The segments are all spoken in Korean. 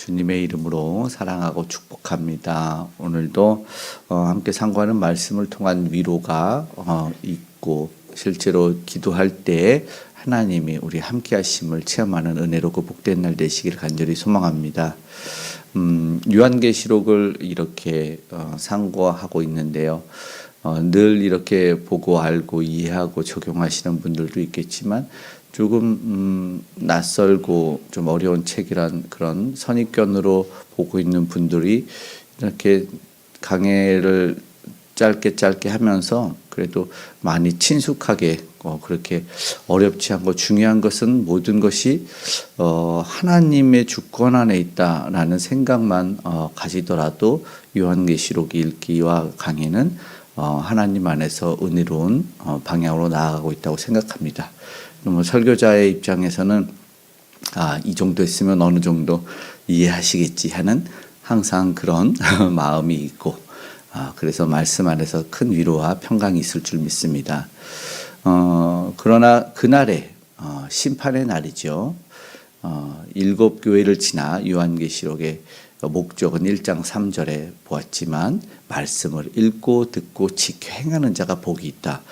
주님의 이름으로 사랑하고 축복합니다. 오늘도 함께 상고하는 말씀을 통한 위로가 있고 실제로 기도할 때 하나님이 우리 함께 하심을 체험하는 은혜로 복된 날 되시기를 간절히 소망합니다. 요한계시록을 이렇게 상고하고 있는데요. 늘 이렇게 보고 알고 이해하고 적용하시는 분들도 있겠지만 조금 낯설고 좀 어려운 책이란 그런 선입견으로 보고 있는 분들이 이렇게 강해를 짧게 하면서 그래도 많이 친숙하게 그렇게 어렵지 않고 중요한 것은 모든 것이 하나님의 주권 안에 있다라는 생각만 가지더라도 요한계시록 읽기와 강의는 하나님 안에서 은혜로운 방향으로 나아가고 있다고 생각합니다. 설교자의 입장에서는 이 정도 했으면 어느 정도 이해하시겠지 하는 항상 그런 마음이 있고 그래서 말씀 안에서 큰 위로와 평강이 있을 줄 믿습니다. 그러나 그날에 심판의 날이죠. 7교회를 지나 요한계시록의 목적은 1장 3절에 보았지만 말씀을 읽고 듣고 지켜 행하는 자가 복이 있다.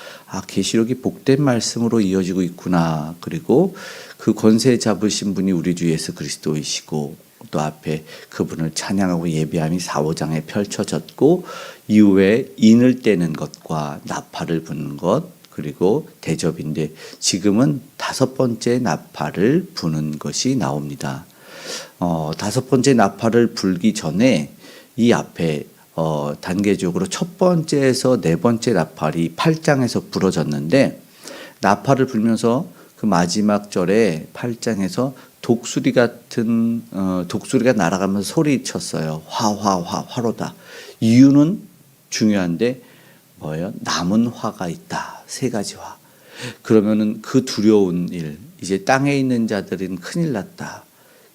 계시록이 복된 말씀으로 이어지고 있구나. 그리고 그 권세 잡으신 분이 우리 주 예수 그리스도이시고 또 앞에 그분을 찬양하고 예배함이 4, 5장에 펼쳐졌고 이후에 인을 떼는 것과 나팔을 부는 것 그리고 대접인데 지금은 5번째 나팔을 부는 것이 나옵니다. 5번째 나팔을 불기 전에 이 앞에 단계적으로 첫 번째에서 4번째 나팔이 8장에서 불어졌는데 나팔을 불면서 그 마지막 절에 8장에서 독수리 같은 독수리가 날아가면서 소리쳤어요. 화로다. 이유는 중요한데 뭐예요? 남은 화가 있다. 3가지 화. 그러면은 그 두려운 일, 이제 땅에 있는 자들은 큰일 났다.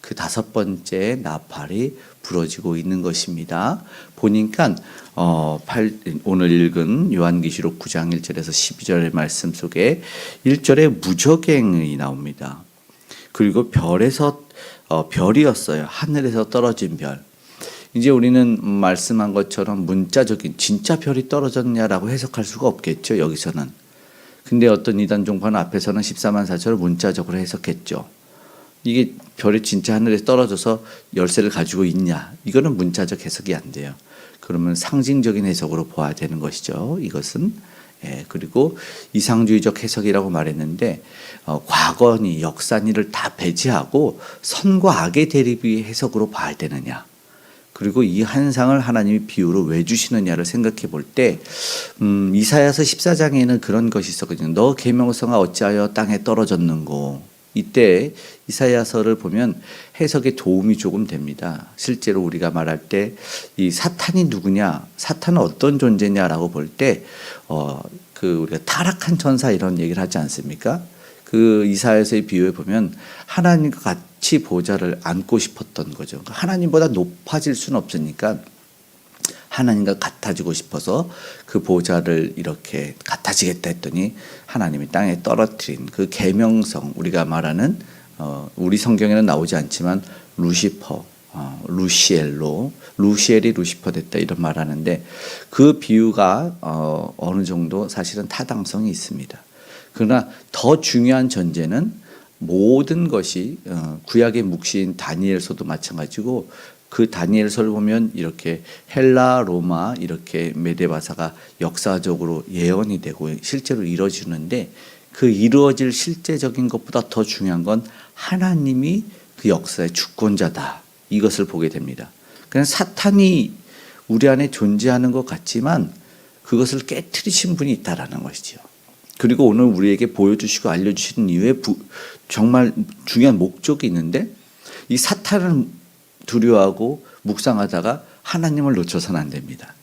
그 5번째 나팔이 부러지고 있는 것입니다. 보니까 오늘 읽은 요한계시록 9장 1절에서 12절의 말씀 속에 1절에 무저갱이 나옵니다. 그리고 별이었어요. 하늘에서 떨어진 별. 이제 우리는 말씀한 것처럼 문자적인 진짜 별이 떨어졌냐라고 해석할 수가 없겠죠. 여기서는. 근데 어떤 이단 종파는 앞에서는 14만 4천을 문자적으로 해석했죠. 이게 별이 진짜 하늘에 떨어져서 열쇠를 가지고 있냐? 이거는 문자적 해석이 안 돼요. 그러면 상징적인 해석으로 봐야 되는 것이죠. 이것은. 그리고 이상주의적 해석이라고 말했는데 과거니 역사니를 다 배제하고 선과 악의 대립의 해석으로 봐야 되느냐. 그리고 이 한상을 하나님이 비유로 왜 주시느냐를 생각해 볼 때 이사야서 14장에는 그런 것이 있었거든요. 너 계명성아 어찌하여 땅에 떨어졌는고. 이때 이사야서를 보면 해석에 도움이 조금 됩니다. 실제로 우리가 말할 때 이 사탄이 누구냐, 사탄은 어떤 존재냐라고 볼 때 우리가 타락한 천사 이런 얘기를 하지 않습니까? 그 이사야서의 비유에 보면 하나님과 같이 보좌를 앉고 싶었던 거죠. 그러니까 하나님보다 높아질 수는 없으니까 하나님과 같아지고 싶어서 그 보좌를 이렇게 같아지겠다 했더니 하나님이 땅에 떨어뜨린 그 계명성, 우리가 말하는 우리 성경에는 나오지 않지만 루시퍼, 루시엘이 루시퍼 됐다 이런 말하는데 그 비유가 어느 정도 사실은 타당성이 있습니다. 그러나 더 중요한 전제는 모든 것이 구약의 묵시인 다니엘서도 마찬가지고 그 다니엘서를 보면 이렇게 헬라, 로마 이렇게 메데바사가 역사적으로 예언이 되고 실제로 이루어지는데 그 이루어질 실제적인 것보다 더 중요한 건 하나님이 그 역사의 주권자다. 이것을 보게 됩니다. 그냥 사탄이 우리 안에 존재하는 것 같지만 그것을 깨트리신 분이 있다라는 것이죠. 그리고 오늘 우리에게 보여주시고 알려주시는 이유에 정말 중요한 목적이 있는데 이 사탄을 두려워하고 묵상하다가 하나님을 놓쳐서는 안 됩니다.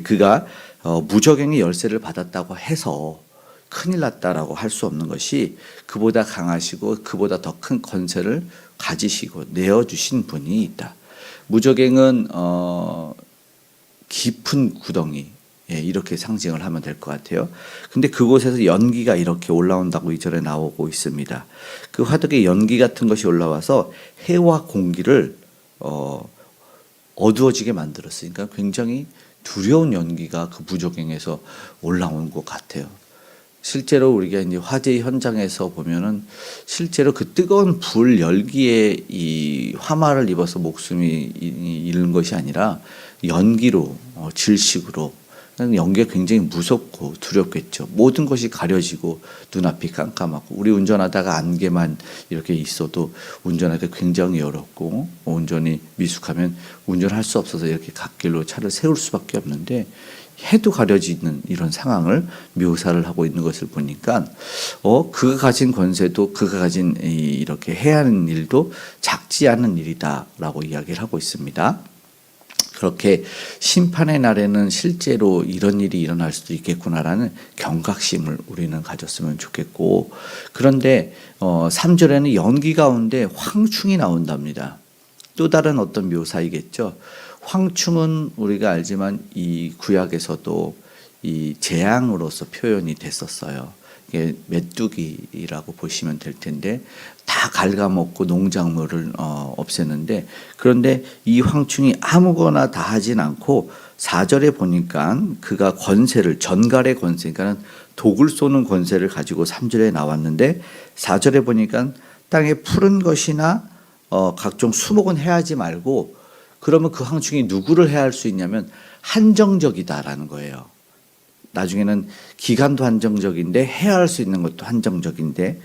그가 무저갱의 열쇠를 받았다고 해서 큰일 났다라고 할 수 없는 것이 그보다 강하시고 그보다 더 큰 권세를 가지시고 내어주신 분이 있다. 무저갱은 깊은 구덩이 이렇게 상징을 하면 될 것 같아요. 근데 그곳에서 연기가 이렇게 올라온다고 2절에 나오고 있습니다. 그 화덕에 연기 같은 것이 올라와서 해와 공기를 어두워지게 만들었으니까 굉장히 두려운 연기가 그 부조경에서 올라온 것 같아요. 실제로 우리가 이제 화재 현장에서 보면은 실제로 그 뜨거운 불 열기에 이 화마를 입어서 목숨이 잃는 것이 아니라 연기로 질식으로 연기가 굉장히 무섭고 두렵겠죠. 모든 것이 가려지고 눈앞이 깜깜하고 우리 운전하다가 안개만 이렇게 있어도 운전하기가 굉장히 어렵고 운전이 미숙하면 운전할 수 없어서 이렇게 갓길로 차를 세울 수밖에 없는데 해도 가려지는 이런 상황을 묘사를 하고 있는 것을 보니까 그가 가진 권세도 그가 가진 이렇게 해야 하는 일도 작지 않은 일이다라고 이야기를 하고 있습니다. 그렇게 심판의 날에는 실제로 이런 일이 일어날 수도 있겠구나라는 경각심을 우리는 가졌으면 좋겠고, 그런데 3절에는 연기 가운데 황충이 나온답니다. 또 다른 어떤 묘사이겠죠. 황충은 우리가 알지만 이 구약에서도 이 재앙으로서 표현이 됐었어요. 이게 메뚜기라고 보시면 될 텐데 다 갉아먹고 농작물을 없애는데, 그런데 이 황충이 아무거나 다 하진 않고 4절에 보니까 그가 권세를, 전갈의 권세, 그러니까 독을 쏘는 권세를 가지고 3절에 나왔는데 4절에 보니까 땅에 푸른 것이나 각종 수목은 해하지 말고, 그러면 그 황충이 누구를 해할 수 있냐면 한정적이다라는 거예요. 나중에는 기간도 한정적인데 해할 수 있는 것도 한정적인데,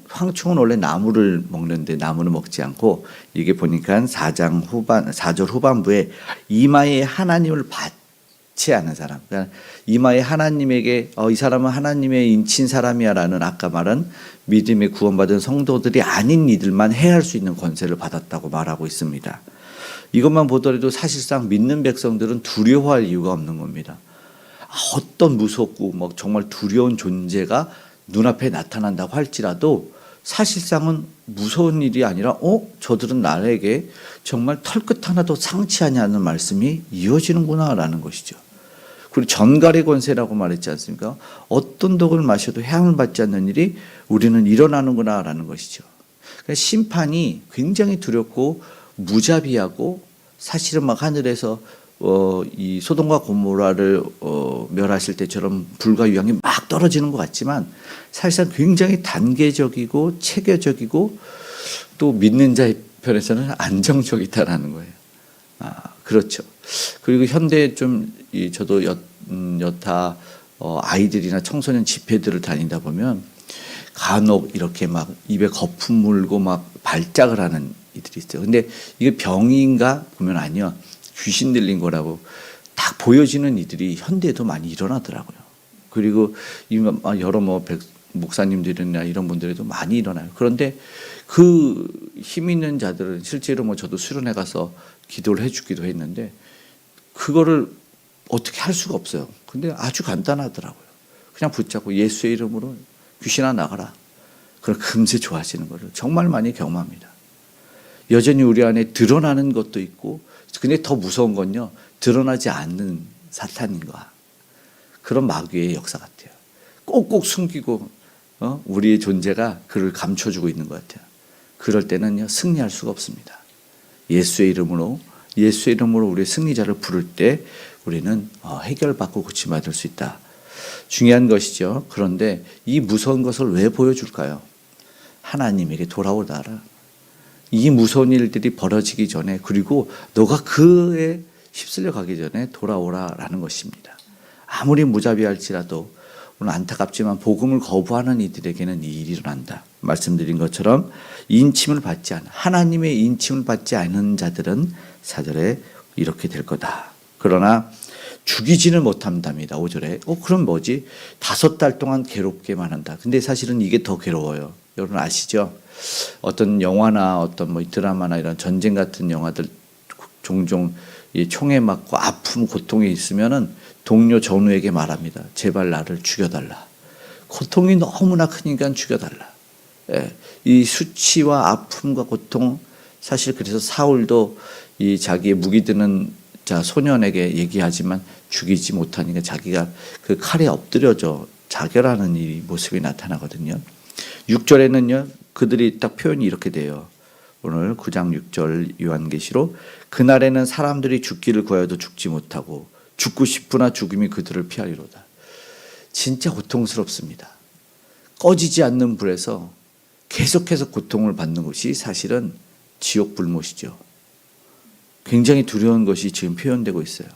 황충은 원래 나무를 먹는데 나무는 먹지 않고, 이게 보니까 4절 후반부에 이마에 하나님을 받지 않은 사람, 그러니까 이마에 하나님에게 이 사람은 하나님의 인친 사람이야라는 아까 말한 믿음에 구원받은 성도들이 아닌 이들만 해할 수 있는 권세를 받았다고 말하고 있습니다. 이것만 보더라도 사실상 믿는 백성들은 두려워할 이유가 없는 겁니다. 어떤 무섭고 막 정말 두려운 존재가 눈앞에 나타난다고 할지라도 사실상은 무서운 일이 아니라 저들은 나에게 정말 털끝 하나도 상치하지 않는 말씀이 이어지는구나라는 것이죠. 그리고 전갈의 권세라고 말했지 않습니까? 어떤 독을 마셔도 해함을 받지 않는 일이 우리는 일어나는구나라는 것이죠. 심판이 굉장히 두렵고 무자비하고, 사실은 막 하늘에서 이 소돔과 고모라를 멸하실 때처럼 불과 유황이 막 떨어지는 것 같지만 사실상 굉장히 단계적이고 체계적이고 또 믿는 자의 편에서는 안정적이다라는 거예요. 그렇죠. 그리고 현대 좀 저도 여타 아이들이나 청소년 집회들을 다니다 보면 간혹 이렇게 막 입에 거품 물고 막 발작을 하는 이들이 있어요. 근데 이게 병인가 보면 아니요, 귀신 들린 거라고 딱 보여지는 이들이 현대에도 많이 일어나더라고요. 그리고 여러 목사님들이나 이런 분들에도 많이 일어나요. 그런데 그 힘 있는 자들은 실제로 저도 수련회 가서 기도를 해주기도 했는데 그거를 어떻게 할 수가 없어요. 근데 아주 간단하더라고요. 그냥 붙잡고 예수의 이름으로 귀신아 나가라. 그럼 금세 좋아지는 거를 정말 많이 경험합니다. 여전히 우리 안에 드러나는 것도 있고, 근데 더 무서운 건요, 드러나지 않는 사탄인가, 그런 마귀의 역사 같아요. 꼭꼭 숨기고 우리의 존재가 그를 감춰주고 있는 것 같아요. 그럴 때는요, 승리할 수가 없습니다. 예수의 이름으로 우리의 승리자를 부를 때 우리는 해결받고 고침받을 수 있다. 중요한 것이죠. 그런데 이 무서운 것을 왜 보여줄까요? 하나님에게 돌아오다라. 이 무서운 일들이 벌어지기 전에, 그리고 너가 그에 휩쓸려 가기 전에 돌아오라라는 것입니다. 아무리 무자비할지라도 오늘 안타깝지만 복음을 거부하는 이들에게는 이 일이 일어난다. 말씀드린 것처럼 인침을 받지 않은, 하나님의 인침을 받지 않은 자들은 4절에 이렇게 될 거다. 그러나 죽이지는 못한답니다. 5절에. 그럼 뭐지? 5달 동안 괴롭게만 한다. 근데 사실은 이게 더 괴로워요. 여러분 아시죠? 어떤 영화나 어떤 드라마나 이런 전쟁 같은 영화들 종종 이 총에 맞고 아픔, 고통이 있으면은 동료 전우에게 말합니다. 제발 나를 죽여달라. 고통이 너무나 크니까 죽여달라. 이 수치와 아픔과 고통, 사실 그래서 사울도 이 자기의 무기 드는 소년에게 얘기하지만 죽이지 못하니까 자기가 그 칼에 엎드려져 자결하는 이 모습이 나타나거든요. 6절에는요, 그들이 딱 표현이 이렇게 돼요. 오늘 9장 6절 요한계시록 그날에는 사람들이 죽기를 구하여도 죽지 못하고 죽고 싶으나 죽음이 그들을 피하리로다. 진짜 고통스럽습니다. 꺼지지 않는 불에서 계속해서 고통을 받는 것이 사실은 지옥 불못이죠. 굉장히 두려운 것이 지금 표현되고 있어요.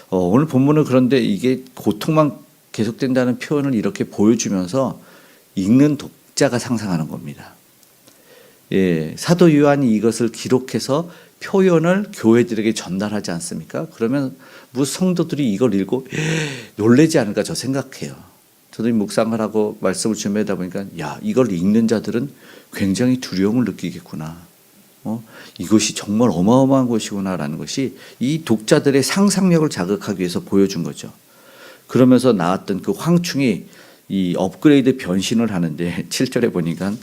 오늘 본문은 그런데 이게 고통만 계속된다는 표현을 이렇게 보여주면서 읽는 독자가 상상하는 겁니다. 예, 사도 요한이 이것을 기록해서 표현을 교회들에게 전달하지 않습니까? 그러면 성도들이 이걸 읽고 놀라지 않을까 저 생각해요. 저도 묵상을 하고 말씀을 준비하다 보니까 이걸 읽는 자들은 굉장히 두려움을 느끼겠구나. 이것이 정말 어마어마한 것이구나라는 것이 이 독자들의 상상력을 자극하기 위해서 보여준 거죠. 그러면서 나왔던 그 황충이 이 업그레이드 변신을 하는데 7절에 보니까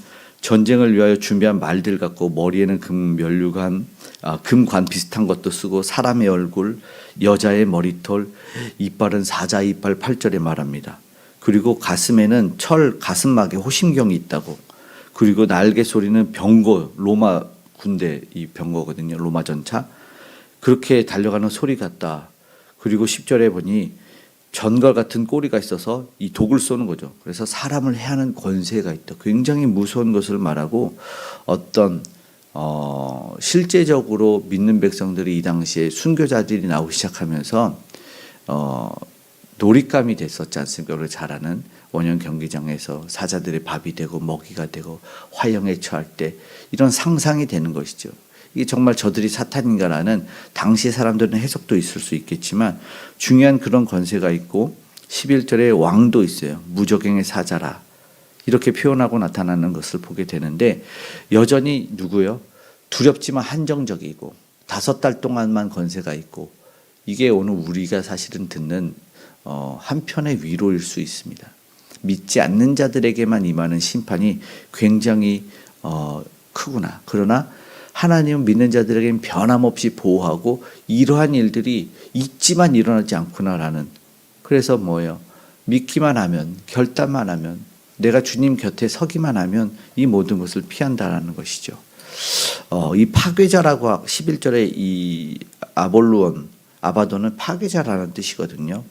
전쟁을 위하여 준비한 말들 같고 머리에는 금관 비슷한 것도 쓰고 사람의 얼굴, 여자의 머리털, 이빨은 사자 이빨 8절에 말합니다. 그리고 가슴에는 가슴막에 호심경이 있다고. 그리고 날개 소리는 병거, 로마 군대 이 병거거든요. 로마 전차. 그렇게 달려가는 소리 같다. 그리고 10절에 보니 전갈 같은 꼬리가 있어서 이 독을 쏘는 거죠. 그래서 사람을 해하는 권세가 있다. 굉장히 무서운 것을 말하고 어떤 실제적으로 믿는 백성들이 이 당시에 순교자들이 나오기 시작하면서 놀잇감이 됐었지 않습니까? 우리가 잘 아는 원형 경기장에서 사자들의 밥이 되고 먹이가 되고 화형에 처할 때 이런 상상이 되는 것이죠. 이게 정말 저들이 사탄인가라는 당시 사람들은 해석도 있을 수 있겠지만 중요한 그런 권세가 있고 11절에 왕도 있어요. 무적행의 사자라 이렇게 표현하고 나타나는 것을 보게 되는데 여전히 누구요? 두렵지만 한정적이고 5달 동안만 권세가 있고 이게 오늘 우리가 사실은 듣는 한편의 위로일 수 있습니다. 믿지 않는 자들에게만 임하는 심판이 굉장히 크구나. 그러나 하나님은 믿는 자들에게는 변함없이 보호하고 이러한 일들이 있지만 일어나지 않구나라는. 그래서 뭐예요? 믿기만 하면, 결단만 하면, 내가 주님 곁에 서기만 하면 이 모든 것을 피한다라는 것이죠. 이 파괴자라고 11절에 이 아바돈은 파괴자라는 뜻이거든요.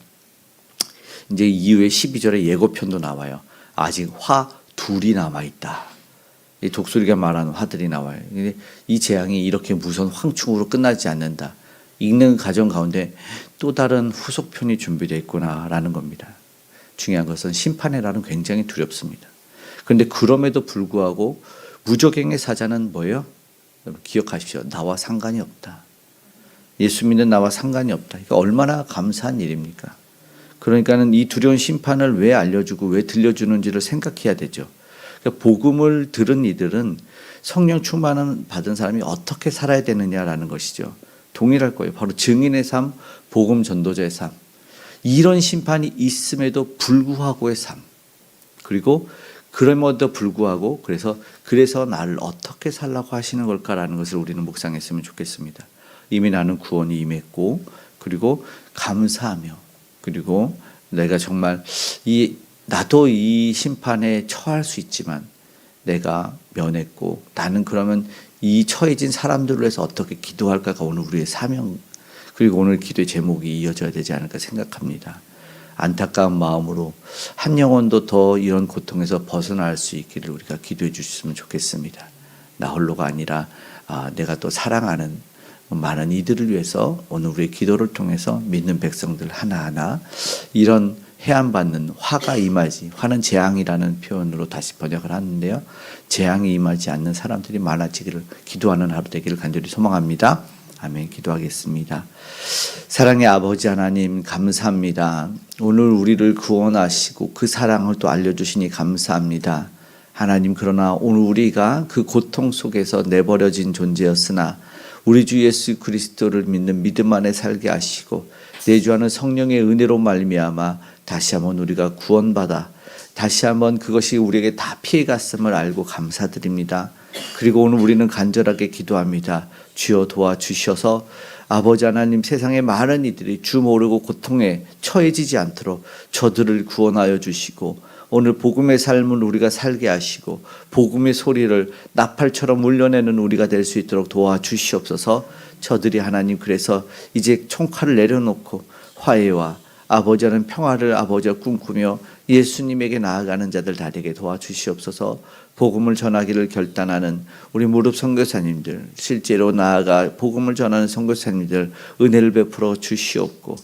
이제 이후에 12절에 예고편도 나와요. 아직 화 둘이 남아있다. 이 독수리가 말하는 화들이 나와요. 이 재앙이 이렇게 무서운 황충으로 끝나지 않는다. 읽는 가정 가운데 또 다른 후속편이 준비되어 있구나라는 겁니다. 중요한 것은 심판의 날은 굉장히 두렵습니다. 그런데 그럼에도 불구하고 무적행의 사자는 뭐예요? 여러분 기억하십시오. 나와 상관이 없다. 예수 믿는 나와 상관이 없다. 이거 얼마나 감사한 일입니까? 그러니까는 이 두려운 심판을 왜 알려주고 왜 들려주는지를 생각해야 되죠. 그러니까 복음을 들은 이들은 성령 충만을 받은 사람이 어떻게 살아야 되느냐라는 것이죠. 동일할 거예요. 바로 증인의 삶, 복음 전도자의 삶. 이런 심판이 있음에도 불구하고의 삶. 그리고 그럼에도 불구하고 그래서 나를 어떻게 살라고 하시는 걸까라는 것을 우리는 묵상했으면 좋겠습니다. 이미 나는 구원이 임했고 그리고 감사하며 그리고 내가 정말 나도 이 심판에 처할 수 있지만 내가 면했고 나는 그러면 이 처해진 사람들을 위해서 어떻게 기도할까가 오늘 우리의 사명 그리고 오늘 기도의 제목이 이어져야 되지 않을까 생각합니다. 안타까운 마음으로 한 영혼도 더 이런 고통에서 벗어날 수 있기를 우리가 기도해 주셨으면 좋겠습니다. 나 홀로가 아니라 내가 또 사랑하는 많은 이들을 위해서 오늘 우리의 기도를 통해서 믿는 백성들 하나하나 이런 해안받는 화가 임하지 화는 재앙이라는 표현으로 다시 번역을 하는데요. 재앙이 임하지 않는 사람들이 많아지기를 기도하는 하루 되기를 간절히 소망합니다. 아멘. 기도하겠습니다. 사랑의 아버지 하나님 감사합니다. 오늘 우리를 구원하시고 그 사랑을 또 알려주시니 감사합니다. 하나님 그러나 오늘 우리가 그 고통 속에서 내버려진 존재였으나 우리 주 예수 그리스도를 믿는 믿음 안에 살게 하시고 내주하는 성령의 은혜로 말미암아 다시 한번 우리가 구원받아 다시 한번 그것이 우리에게 다 피해갔음을 알고 감사드립니다. 그리고 오늘 우리는 간절하게 기도합니다. 주여 도와주셔서 아버지 하나님 세상의 많은 이들이 주 모르고 고통에 처해지지 않도록 저들을 구원하여 주시고 오늘 복음의 삶을 우리가 살게 하시고 복음의 소리를 나팔처럼 울려내는 우리가 될 수 있도록 도와주시옵소서. 저들이 하나님 그래서 이제 총칼을 내려놓고 화해와 아버지는 평화를 아버지가 꿈꾸며 예수님에게 나아가는 자들 다 되게 도와주시옵소서. 복음을 전하기를 결단하는 우리 무릎 선교사님들, 실제로 나아가 복음을 전하는 선교사님들 은혜를 베풀어 주시옵고,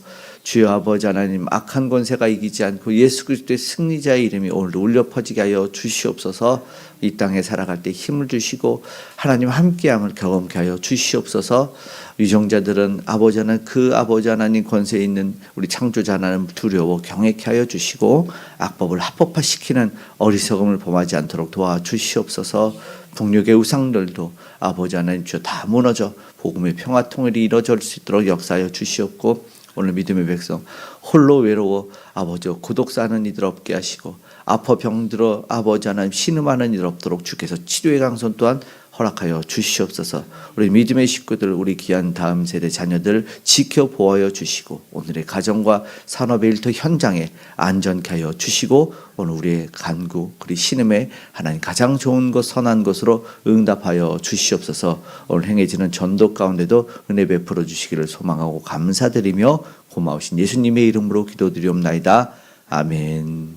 주여 아버지 하나님 악한 권세가 이기지 않고 예수 그리스도의 승리자의 이름이 오늘도 울려 퍼지게 하여 주시옵소서. 이 땅에 살아갈 때 힘을 주시고 하나님 함께함을 경험케 하여 주시옵소서. 유정자들은 아버지 하나님 그 아버지 하나님 권세에 있는 우리 창조자 하나님 두려워 경외케 하여 주시고 악법을 합법화시키는 어리석음을 범하지 않도록 도와주시옵소서. 동력의 우상들도 아버지 하나님 주여 다 무너져 복음의 평화 통일이 이루어질 수 있도록 역사하여 주시옵고, 오늘 믿음의 백성 홀로 외로워 아버지 고독 사는 이들 없게 하시고 아파 병들어 아버지 하나님 신음하는 일 없도록 주께서 치료의 강선 또한 허락하여 주시옵소서. 우리 믿음의 식구들, 우리 귀한 다음 세대 자녀들 지켜 보호하여 주시고 오늘의 가정과 산업의 일터 현장에 안전케 하여 주시고 오늘 우리의 간구 우리 신음에 하나님 가장 좋은 것 선한 것으로 응답하여 주시옵소서. 오늘 행해지는 전도 가운데도 은혜 베풀어 주시기를 소망하고 감사드리며 고마우신 예수님의 이름으로 기도드리옵나이다. 아멘.